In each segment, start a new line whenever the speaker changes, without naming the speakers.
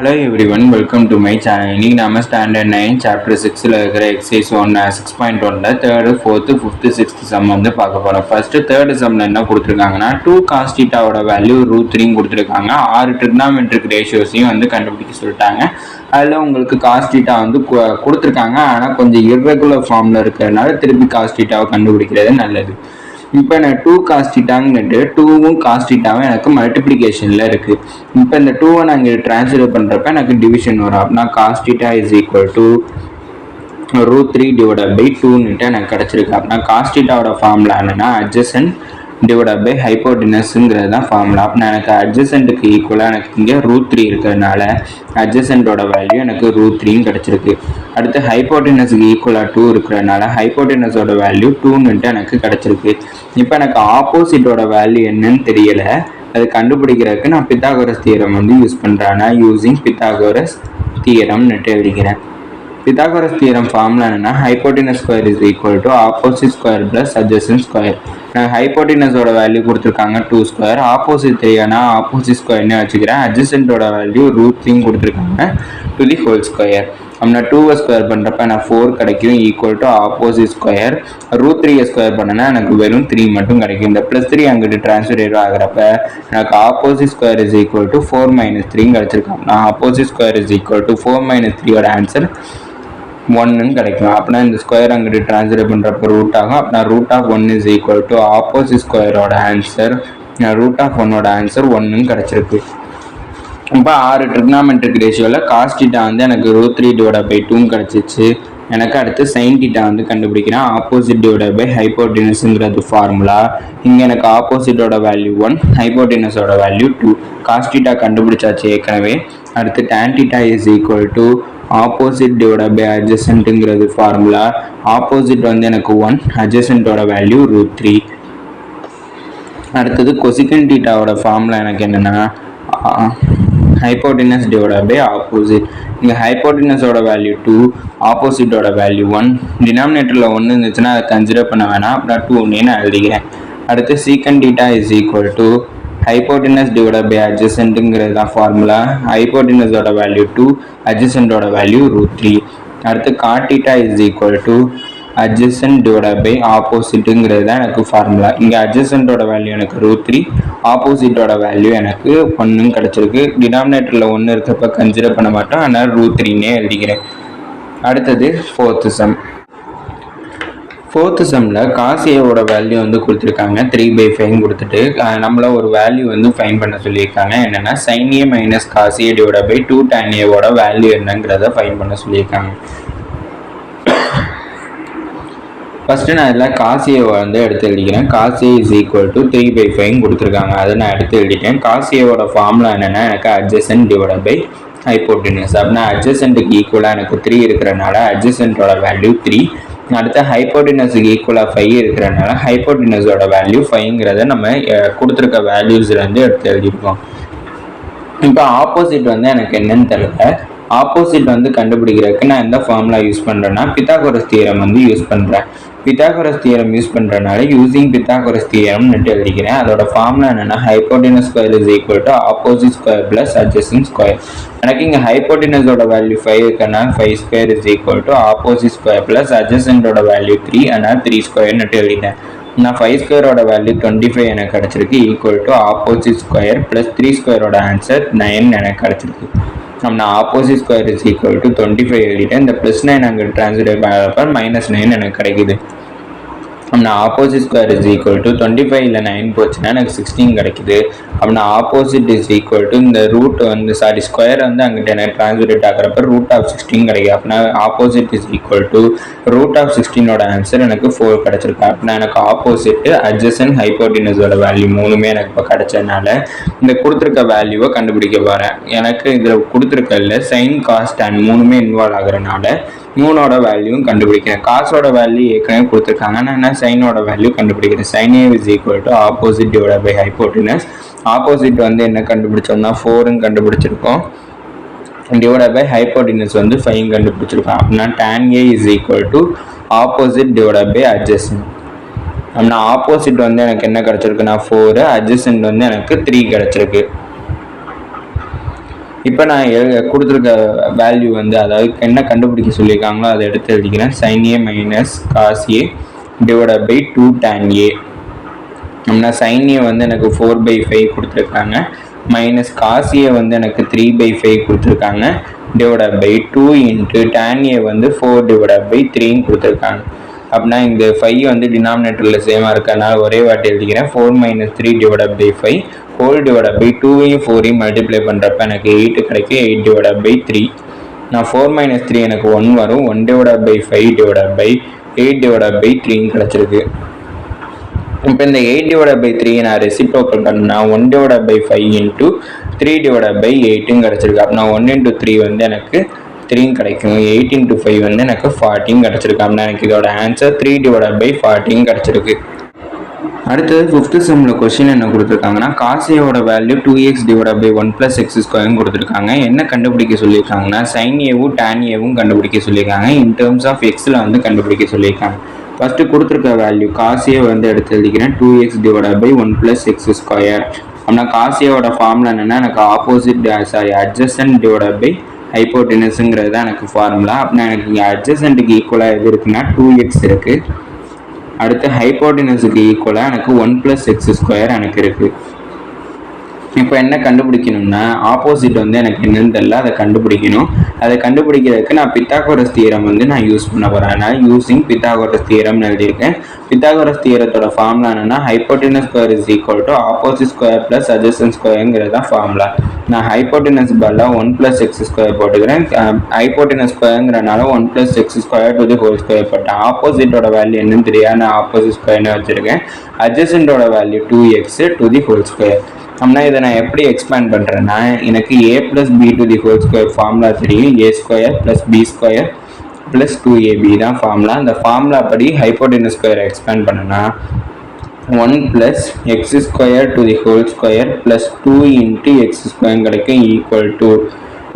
Hello everyone, welcome to my channel. இன்னைக்கு நம்ம standard 9 chapter 6ல இருக்கிற எக்ஸசைஸ் 6.1ல third fourth fifth sixth sum வந்து பார்க்க போகிறோம். ஃபர்ஸ்ட்டு தேர்டு சம்மில் என்ன கொடுத்துருக்காங்கன்னா 2 cos θ வேல்யூ √3 கொடுத்துருக்காங்க. 6 ட்ரிக்னாமெட்ரிக் ரேஷியோஸையும் வந்து கண்டுபிடிக்க சொல்லிட்டாங்க. அதில் உங்களுக்கு cos θ வந்து கொடுத்துருக்காங்க, ஆனால் கொஞ்சம் இர்ரெகுலர் ஃபார்மில் இருக்கிறதுனால திருப்பி cos θவை கண்டுபிடிக்கிறது நல்லது. இப்போ நான் 2 cos θ 2வும் cos θவும் எனக்கு மல்டிப்ளிகேஷனில் இருக்குது. இப்போ இந்த 2வை நான் இங்கே ட்ரான்ஸ்ஃபர் பண்ணுறப்ப எனக்கு டிவிஷன் வரும். அப்படின்னா cos θ is equal to √3 divided by 2ன்னுட்டு எனக்கு கிடச்சிருக்கு. அப்படின்னா cos θவோட ஃபார்முலா என்னன்னா அட்ஜசன்ட் டிவைடட் பை ஹைப்போட்டினஸ்ங்கிறது தான் ஃபார்முலா. அப்படின்னா எனக்கு அட்ஜசன்ட்டுக்கு ஈக்குவலாக எனக்கு இங்கே √3 இருக்கிறதுனால அட்ஜசன்ட்டோட வேல்யூ எனக்கு √3 கிடச்சிருக்கு. அடுத்து ஹைப்போட்டினஸுக்கு ஈக்குவலாக 2 இருக்கிறதுனால ஹைப்போட்டினஸோட வேல்யூ 2ன்னுட்டு எனக்கு கிடச்சிருக்கு. இப்போ எனக்கு ஆப்போசிட்டோட வேல்யூ என்னன்னு தெரியலை. அது கண்டுபிடிக்கிறதுக்கு நான் பித்தாகோரஸ் தியரம் வந்து யூஸ் பண்ணுறேன். யூஸிங் பித்தாகோரஸ் தியரம்னுட்டு எழுதிக்கிறேன். பித்தாகோரஸ் தியரம் ஃபார்முலா என்னன்னா hypotenuse square is equal to opposite square plus adjacent square. ஹைப்போட்டினஸோட வேல்யூ கொடுத்துருக்காங்க 2 ஸ்கொயர், ஆப்போசிட் 3 ஆப்போசிட் ஸ்கொயர்னே வச்சுக்கிறேன். அட்ஜசன்ட்டோட வேல்யூ √3 கொடுத்துருக்காங்க டு தி ஹோல் ஸ்கொயர். அப்படின்னா 2வை ஸ்கொயர் பண்ணுறப்ப எனக்கு 4 கிடைக்கும் equal to opposite square. √3 square பண்ணனா எனக்கு வெறும் 3 மட்டும் கிடைக்கும். இந்த +3 அங்கிட்டு டிரான்ஸ்ஃபர் ஆகிறப்ப எனக்கு opposite square is equal to 4 - 3 கிடச்சிருக்காங்க. நான் opposite square is equal to 4 - 3யோட ஆன்சர் 1ன்னு கிடைக்கும். அப்படின்னா இந்த ஸ்கொயர் அங்கிட்டு டிரான்ஸ்ஃபர் பண்ணுறப்ப ரூட் ஆகும். அப்படின்னா √1 இஸ் ஈக்குவல் டு ஆப்போசிட் ஸ்கொயரோட ஆன்சர் √1ஓட ஆன்சர் 1ன்னு கிடச்சிருக்கு. இப்போ 6 ட்ரிக்னாமெட்ரிக் ரேஷியோவில் cos θ வந்து எனக்கு √3 டிவைடட் பை 2 கிடச்சிச்சு. எனக்கு அடுத்து sin θ வந்து கண்டுபிடிக்கிறேன். ஆப்போசிட் டிவைடட் பை ஹைப்போட்டினஸுங்கிறது ஃபார்முலா. இங்கே எனக்கு ஆப்போசிட்டோட வேல்யூ 1, ஹைப்போட்டினஸோட வேல்யூ 2. cos θ கண்டுபிடிச்சாச்சு ஏற்கனவே. அடுத்து tan θ is equal to opposite divided by அட்ஜசன்ட்டுங்கிறது ஃபார்முலா. ஆப்போசிட் வந்து எனக்கு 1, அட்ஜசன்ட்டோட வேல்யூ √3. அடுத்தது கொசிகன் θவோட ஃபார்முலா எனக்கு என்னென்னா ஹைப்போட்டினஸ் டிவைடட் பை ஆப்போசிட். இங்கே ஹைப்போட்டினஸோட வேல்யூ 2, ஆப்போசிட்டோட வேல்யூ 1. டினாமினேட்டரில் 1 இருந்துச்சுன்னா அதை கன்சிடர் பண்ண வேணாம். அப்படின்னா 2ன்னு நான் எழுதிக்கிறேன். அடுத்து secant θ is equal to hypotenuse divided by அட்ஜசன்ட்டுங்கிறது தான் ஃபார்முலா. ஹைப்போட்டினஸோட வேல்யூ 2, அட்ஜசன்ட்டோட வேல்யூ √3. அடுத்து cot θ is equal to adjacent divided by ஆப்போசிட்டுங்கிறது தான் எனக்கு ஃபார்முலா. இங்கே அட்ஜசன்ட்டோட வேல்யூ எனக்கு √3, ஆப்போசிட்டோட வேல்யூ எனக்கு 1ன்னு கிடச்சிருக்கு. டினாமினேட்டரில் 1 இருக்கப்ப கன்சிடர் பண்ண மாட்டோம், அதனால் √3ன்னே எழுதிக்கிறேன். அடுத்தது ஃபோர்த்து சம். ஃபோர்த்து சம்மில் cos Aவோட வேல்யூ வந்து கொடுத்துருக்காங்க 3/5 கொடுத்துட்டு நம்மள ஒரு வேல்யூ வந்து ஃபைன் பண்ண சொல்லியிருக்காங்க. என்னென்னா sin A - cos A divided by 2 tan Aவோட வேல்யூ என்னங்கிறத ஃபைன் பண்ண சொல்லியிருக்காங்க. ஃபஸ்ட்டு நான் இதில் cos A வந்து எடுத்து எழுதிக்கிறேன். cos A is equal to 3/5 கொடுத்துருக்காங்க, அதை நான் எடுத்து எழுதிட்டேன். cos Aவோட ஃபார்முலா என்னென்னா எனக்கு அட்ஜசன்ட் டிவைடட் பை ஹைப்போட்டினஸ். அப்படின்னா அட்ஜசன்ட்டுக்கு ஈக்குவலாக எனக்கு 3 இருக்கிறனால அட்ஜசன்ட்டோட வேல்யூ 3. அடுத்து ஹைப்போட்டினஸுக்கு ஈக்குவலாக 5 இருக்கிறனால ஹைப்போட்டினஸோட வேல்யூ 5ங்கிறத நம்ம கொடுத்துருக்க வேல்யூஸ்லேருந்து எடுத்து எழுதியிருக்கோம். இப்போ ஆப்போசிட் வந்து எனக்கு என்னன்னு தெரியல. ஆப்போசிட் வந்து கண்டுபிடிக்கிறதுக்கு நான் எந்த ஃபார்முலா யூஸ் பண்ணுறேன்னா பித்தாகோரஸ் தியரம் வந்து யூஸ் பண்ணுறேன். பித்தாகோரஸ் தியரம் யூஸ் பண்ணுறதுனால யூஸிங் பித்தாகோரஸ் தியரம்னு எழுதிக்கிறேன். அதோட ஃபார்முலா என்னென்னா hypotenuse square is equal to opposite square plus adjacent square. எனக்கு இங்கே ஹைப்போட்டினஸோட வேல்யூ 5 இருக்கிறனால 5 square is equal to opposite square plus அட்ஜசன்ட்டோட வேல்யூ 3, அதனால் 3 ஸ்கொயர்னு எழுதிட்டேன். நான் 5 ஸ்கொயரோட வேல்யூ 25 எனக்கு கிடச்சிருக்கு equal to opposite square plus 3 ஸ்கொயரோட ஆன்சர் 9 எனக்கு கிடச்சிருக்கு. நம்ம opposite square is equal to 25 எழுதிட்டேன். இந்த +9 அங்கே ட்ரான்ஸ்ஃபர் ஆகிறப்ப -9 எனக்கு கிடைக்குது. அப்படின்னா opposite square is equal to 25 9 போச்சுன்னா எனக்கு 16 கிடைக்குது. அப்படின்னா ஆப்போசிட் இஸ் ஈக்குவல் டு இந்த ரூட் வந்து ஸ்கொயர் வந்து அங்கிட்ட எனக்கு ட்ரான்ஸ்ஃபர் ஆகிறப்ப √16 கிடைக்குது. அப்படின்னா ஆப்போசிட் இஸ் ஈக்குவல் டு √16ஓட ஆன்சர் எனக்கு 4 கிடச்சிருக்கு. அப்படின்னா எனக்கு ஆப்போசிட், அட்ஜசன்ட், ஹைப்போட்டினஸோட வேல்யூ 3மே எனக்கு இப்போ கிடைச்சதுனால இந்த கொடுத்துருக்க வேல்யூவை கண்டுபிடிக்க போகிறேன். எனக்கு இதில் கொடுத்துருக்கல சைன் காஸ் டான் 3மே இன்வால்வ் ஆகிறனால 3ஓட வேல்யூவும் கண்டுபிடிக்கிறேன். காசோட வேல்யூ ஏற்கனவே கொடுத்துருக்காங்க, நான் என்ன சைனோட வேல்யூ கண்டுபிடிக்கிறேன். sin A is equal to opposite divided by hypotenuse. Opposite வந்து என்ன கண்டுபிடிச்சோம்னா 4ன்னு கண்டுபிடிச்சிருக்கோம். டிவைடட் பை ஹைப்போட்டினஸ் வந்து 5 கண்டுபிடிச்சிருக்கோம். அப்படின்னா tan A is equal to opposite divided by adjacent. அப்படின்னா ஆப்போசிட் வந்து எனக்கு என்ன கிடச்சிருக்குன்னா 4, அட்ஜசன்ட் வந்து எனக்கு 3 கிடச்சிருக்கு. இப்போ நான் கொடுத்துருக்க வேல்யூ வந்து அதாவது என்ன கண்டுபிடிக்க சொல்லியிருக்காங்களோ அதை எடுத்து எழுதிக்கிறேன். sin a minus cos A divided by 2 tan a. அப்படின்னா sin a வந்து எனக்கு 4/5 கொடுத்துருக்காங்க, மைனஸ் காஸ் ஏ வந்து எனக்கு 3/5 கொடுத்துருக்காங்க, divided by 2 into tan a வந்து 4 டிவைடட் பை 3 கொடுத்துருக்காங்க. அப்படின்னா இந்த 5 வந்து டினாமினேட்டரில் சேமாக இருக்கிறதுனால ஒரே வாட்டி எழுதிக்கிறேன். 4 minus 3 divided by 5 whole divided by 2வையும் 4ஐயும் மல்டிப்ளை பண்ணுறப்ப எனக்கு 8 கிடைக்கும். 8 டிவைடட் பை 3. நான் 4 மைனஸ் 3 எனக்கு 1 வரும். 1 divided by 5 divided by 8 divided by 3 கிடச்சிருக்கு. இப்போ இந்த 8 டிவைடட் பை 3 நான் ரெசிப்ரோக்கல் பண்ணேன்னா 1 divided by 5 into 3 divided by 8 கிடச்சிருக்கு. அப்படின்னா 1 இன்ட்டு 3 வந்து எனக்கு 3 கிடைக்கும். 8 இன்ட்டு 5 வந்து எனக்கு 14 கிடச்சிருக்கு. அப்படின்னா எனக்கு இதோட ஆன்சர் 3 டிவைடட் பை 14 கிடச்சிருக்கு. அடுத்தது 5th செம்மில் கொஸ்டின் என்ன கொடுத்துருக்காங்கன்னா காசியோட value 2x divided by 1 + x² கொடுத்துருக்காங்க. என்ன கண்டுபிடிக்க சொல்லியிருக்காங்கன்னா sin ஏவும் tan ஏவும் கண்டுபிடிக்க சொல்லியிருக்காங்க. இன் டேர்ம்ஸ் ஆஃப் எக்ஸில் வந்து கண்டுபிடிக்க சொல்லியிருக்காங்க. ஃபஸ்ட்டு கொடுத்துருக்க வேல்யூ காசியை வந்து எடுத்து எழுதிக்கிறேன். 2x divided by 1 + x². அப்படின்னா காசியோட ஃபார்முலா என்னென்னா எனக்கு அட்ஜசன்ட் டிவைடட் பை ஹைப்போடெனஸுங்கிறது தான் எனக்கு ஃபார்முலா. அப்படின்னா எனக்கு இங்கே அட்ஜசன்ட்டுக்கு ஈக்குவலாக எது இருக்குன்னா 2x இருக்குது. அடுத்து ஹைப்போடெனஸுக்கு ஈக்குவலாக எனக்கு 1 + x² எனக்கு இருக்குது. இப்போ என்ன கண்டுபிடிக்கணும்னா ஆப்போசிட் வந்து எனக்கு என்னன்னு தெரியல, அதை கண்டுபிடிக்கணும். அதை கண்டுபிடிக்கிறதுக்கு நான் பித்தாகோரஸ் தியரம் வந்து நான் யூஸ் பண்ண போகிறேன். அதனால் யூஸிங் பித்தாகோரஸ் தியரம்னு எழுதியிருக்கேன். பித்தாகோரஸ் தியரத்தோட ஃபார்முலா என்னன்னா hypotenuse square is equal to opposite square plus adjacent ஸ்கொயருங்கிறது தான் ஃபார்முலா. நான் ஹைப்போடெனஸ் பதிலாக 1 + x² போட்டுக்கிறேன். ஹைப்போடெனஸ் ஸ்கொயருங்கிறனால 1 + x² to the whole square போட்டேன். ஆப்போசிட்டோட வேல்யூ என்னன்னு தெரியாது, நான் ஆப்போசிட் ஸ்கொயர்னு வச்சுருக்கேன். அட்ஜசன்ட்டோட value 2x to the whole square. அப்படின்னா இதை நான் எப்படி எக்ஸ்பேண்ட் பண்ணுறேன்னா எனக்கு a + b to the whole square formula தெரியும். a² + b² + 2ab தான் ஃபார்முலா. அந்த ஃபார்முலா படி ஹைப்போடெனஸ் ஸ்கொயரை எக்ஸ்பேண்ட் பண்ணனா 1 + x² to the whole square plus 2 into x² கிடைக்கும் ஈக்குவல் டு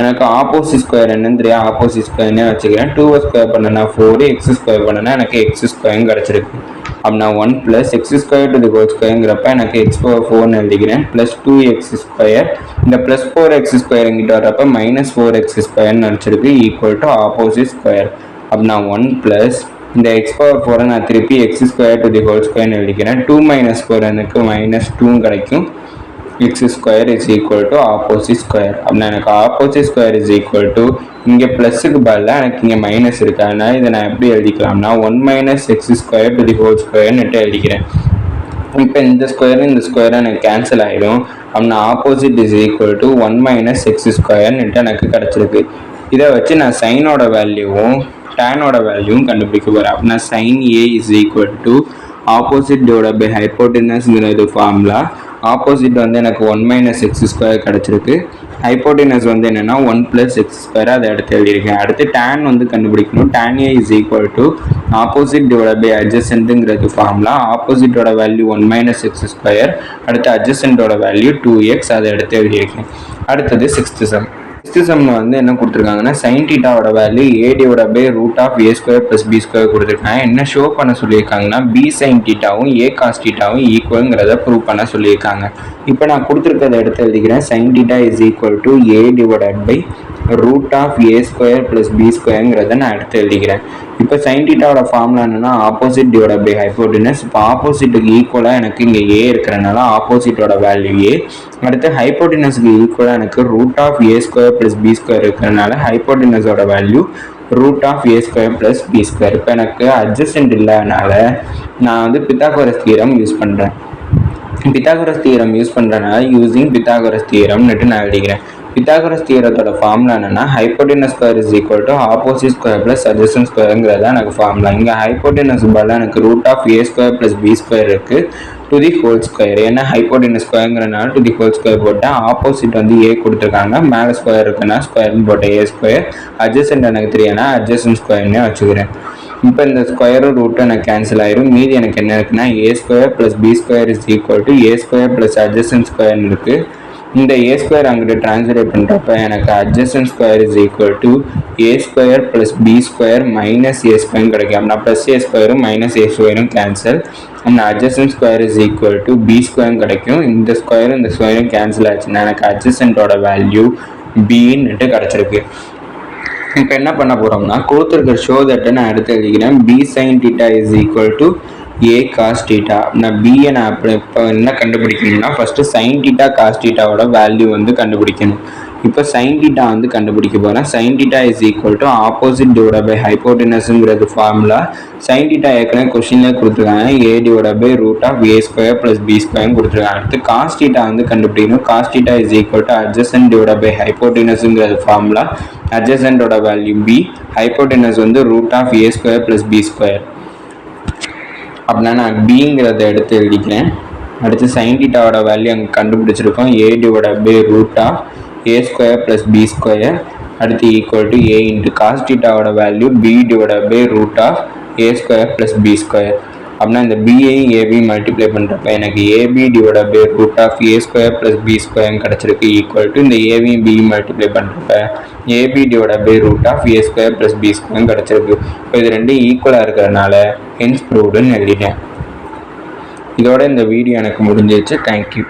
எனக்கு ஆப்போசிட் ஸ்கொயர் என்னன்னு தெரியும், ஆப்போசிட் ஸ்கொயர்னே வச்சுக்கிறேன். 2 ஸ்கொயர் பண்ணனா 4, x² பண்ணனா எனக்கு x² கிடச்சிருக்கு. அப்படின்னா 1 + x² டு தி ஹோல் ஸ்கொயருங்கிறப்ப எனக்கு x⁴ எழுதிக்கிறேன் ப்ளஸ் 2x². இந்த ப்ளஸ் 4x² இங்கிட்ட வர்றப்ப -4x² நினச்சிருக்கு ஈக்குவல் டு ஆப்போசிட் ஸ்கொயர். அப்படின்னா 1 ப்ளஸ் இந்த x⁴ நான் திருப்பி x² டு தி ஹோல் ஸ்கொயர்னு எழுதிக்கிறேன். 2 - 4 எனக்கு -2 கிடைக்கும். x² is equal to opposite square. அப்படின்னா எனக்கு opposite square is equal to இங்கே ப்ளஸுக்கு பதிலாக எனக்கு இங்கே மைனஸ் இருக்குது. அதனால் இதை நான் எப்படி எழுதிக்கலாம்னா 1 - x² டு தி ஹோல் ஸ்கொயர்னுட்டு எழுதிக்கிறேன். இப்போ இந்த ஸ்கொயரும் இந்த ஸ்கொயரும் எனக்கு கேன்சல் ஆகிடும். அப்படின்னா ஆப்போசிட் இஸ் ஈக்குவல் டு 1 - x²ன்னுட்டு எனக்கு கிடச்சிருக்கு. இதை வச்சு நான் சைனோட வேல்யூவும் டேனோட வேல்யூவும் கண்டுபிடிக்க போகிறேன். அப்படின்னா sin a is equal to opposite divided by ஹைப்போடெனஸ்ங்கிறது ஃபார்முலா. ஆப்போசிட் வந்து எனக்கு 1 - x² கிடச்சிருக்கு. ஹைப்போடெனஸ் வந்து என்னென்னா 1 + x², அதை எடுத்து எழுதியிருக்கேன். அடுத்து டேன் வந்து கண்டுபிடிக்கணும். tan a is equal to opposite divided by அட்ஜசன்ட்டுங்கிறது ஃபார்முலா. ஆப்போசிட்டோட வேல்யூ 1 - x², அடுத்து அட்ஜசன்ட்டோட வேல்யூ 2x, அதை எடுத்து எழுதியிருக்கேன். அடுத்தது 6th சம். 6th சம்மில் வந்து என்ன கொடுத்துருக்காங்கன்னா sin θவோட value a divided by √a² + b² கொடுத்துருக்காங்க. என்ன ஷோ பண்ண சொல்லியிருக்காங்கன்னா b sin θவும் a cos θவும் ஈக்குவலுங்கிறத ப்ரூவ் பண்ண சொல்லியிருக்காங்க. இப்போ நான் கொடுத்துருக்கதை எடுத்து எழுதிக்கிறேன். sin θ is equal to a divided by √a² + b²ங்கிறத நான் எடுத்து எழுதிக்கிறேன். இப்போ sin θவோட ஃபார்முலா என்னன்னா ஆப்போசிட் டிவைடட் பை ஹைப்போடெனஸ். இப்போ ஆப்போசிட்டுக்கு ஈக்குவலாக எனக்கு இங்கே a இருக்கிறனால ஆப்போசிட்டோட வேல்யூ a. அடுத்து ஹைப்போடெனஸுக்கு ஈக்குவலாக எனக்கு √a² + b² இருக்கிறனால ஹைப்போடெனஸோட வேல்யூ √a² + b². இப்போ எனக்கு அட்ஜசன்ட் இல்லாதனால நான் வந்து பித்தாகோரஸ் தியரம் யூஸ் பண்ணுறேன். பித்தாகோரஸ் தியரம் யூஸ் பண்ணுறனால யூஸிங் பித்தாகோரஸ் தியரம்னுட்டு நான் எழுதிக்கிறேன். பித்தாகோரஸ் தியரத்தோட ஃபார்முலா என்னன்னா hypotenuse square is equal to opposite square plus adjacent ஸ்கொயருங்கிறது எனக்கு ஃபார்முலா. இங்கே ஹைப்போடெனஸ் பதிலாக எனக்கு √a² + b² இருக்குது டு தி ஹோல் ஸ்கொயர். ஏன்னா ஹைப்போடெனஸ் ஸ்கொயருங்கிறனால டு தி ஹோல் ஸ்கொயர் போட்டேன். ஆப்போசிட் வந்து a கொடுத்துருக்காங்க, மேலே ஸ்கொயர் இருக்குன்னா ஸ்கொயர்னு போட்டேன் a². அட்ஜசன்ட் எனக்கு தெரியும்னா அட்ஜசன்ட் ஸ்கொயர்னே வச்சுக்கிறேன். இப்போ இந்த ஸ்கொயரும் ரூட்டும் எனக்கு கேன்சல் ஆயிரும். மீதி எனக்கு என்ன இருக்குன்னா a² + b² is equal to a² + adjacent ஸ்கொயர்னு இருக்குது. இந்த a² அங்கிட்ட டிரான்ஸ்லேட் பண்ணுறப்ப எனக்கு adjacent square is equal to a² + b² - a² கிடைக்கும். அப்படின்னா ப்ளஸ் a² -a² கேன்சல். அப்படின்னா adjacent square is equal to b² கிடைக்கும். இந்த ஸ்கொயரும் இந்த ஸ்கொயரும் கேன்சல் ஆச்சுன்னா எனக்கு அட்ஜசன்ட்டோட வேல்யூ பின்னுட்டு கிடச்சிருக்கு. இப்போ என்ன பண்ண போகிறோம்னா கொடுத்துருக்க ஷோ தட்டை நான் எடுத்து எழுதிக்கிறேன். B sine theta is equal to A cos theta. நான் பியை நான் இப்போ என்ன கண்டுபிடிக்கணும்னா ஃபஸ்ட்டு சைன் தீட்டா காஸ் தீட்டாவோட வேல்யூ வந்து கண்டுபிடிக்கணும். இப்போ சைன் தீட்டா வந்து கண்டுபிடிக்க போகிறேன். Sine theta is equal to opposite divide by ஹைப்போட்டெனஸ்ங்கிறது ஃபார்முலா. சைன் தீட்டா ஏற்கனவே கொஸ்டின்லேயே கொடுத்துருக்காங்க, A divide by root of A square plus B ஸ்கொயர்னு கொடுத்துருக்காங்க. அடுத்து காஸ் தீட்டா வந்து கண்டுபிடிக்கணும். Cos theta is equal to adjacent divide by ஹைப்போட்டெனஸ்ங்கிறது ஃபார்முலா. அட்ஜசன்டோட வேல்யூ பி, ஹைப்போட்டெனஸ் வந்து root of A square plus B square. அப்படின்னா நான் பிங்கிறத எடுத்து எழுதிக்கிறேன். அடுத்து சைன் தீட்டாவோட வேல்யூ அங்கே கண்டுபிடிச்சிருக்கோம், A divide by root of A square plus B square. அடுத்து equal to A into cos தீட்டாவோட value B divide by root of A square plus B square. அப்படின்னா இந்த பிஐயும் ஏபியும் மல்டிப்ளை பண்ணுறப்ப எனக்கு AB divide by root of A square plus B square கிடச்சிருக்கு. Equal to இந்த ஏபியும் பியும் மல்டிப்ளை பண்ணுறப்ப AB divide by root of A square plus B square கிடச்சிருக்கு. இப்போ இது ரெண்டும் ஈக்குவலாக இருக்கிறதுனால ஹென்ஸ் ப்ரூவ்டுன்னு எழுதிட்டேன். இதோட இந்த வீடியோ எனக்கு முடிஞ்சிருச்சு. தேங்க்யூ.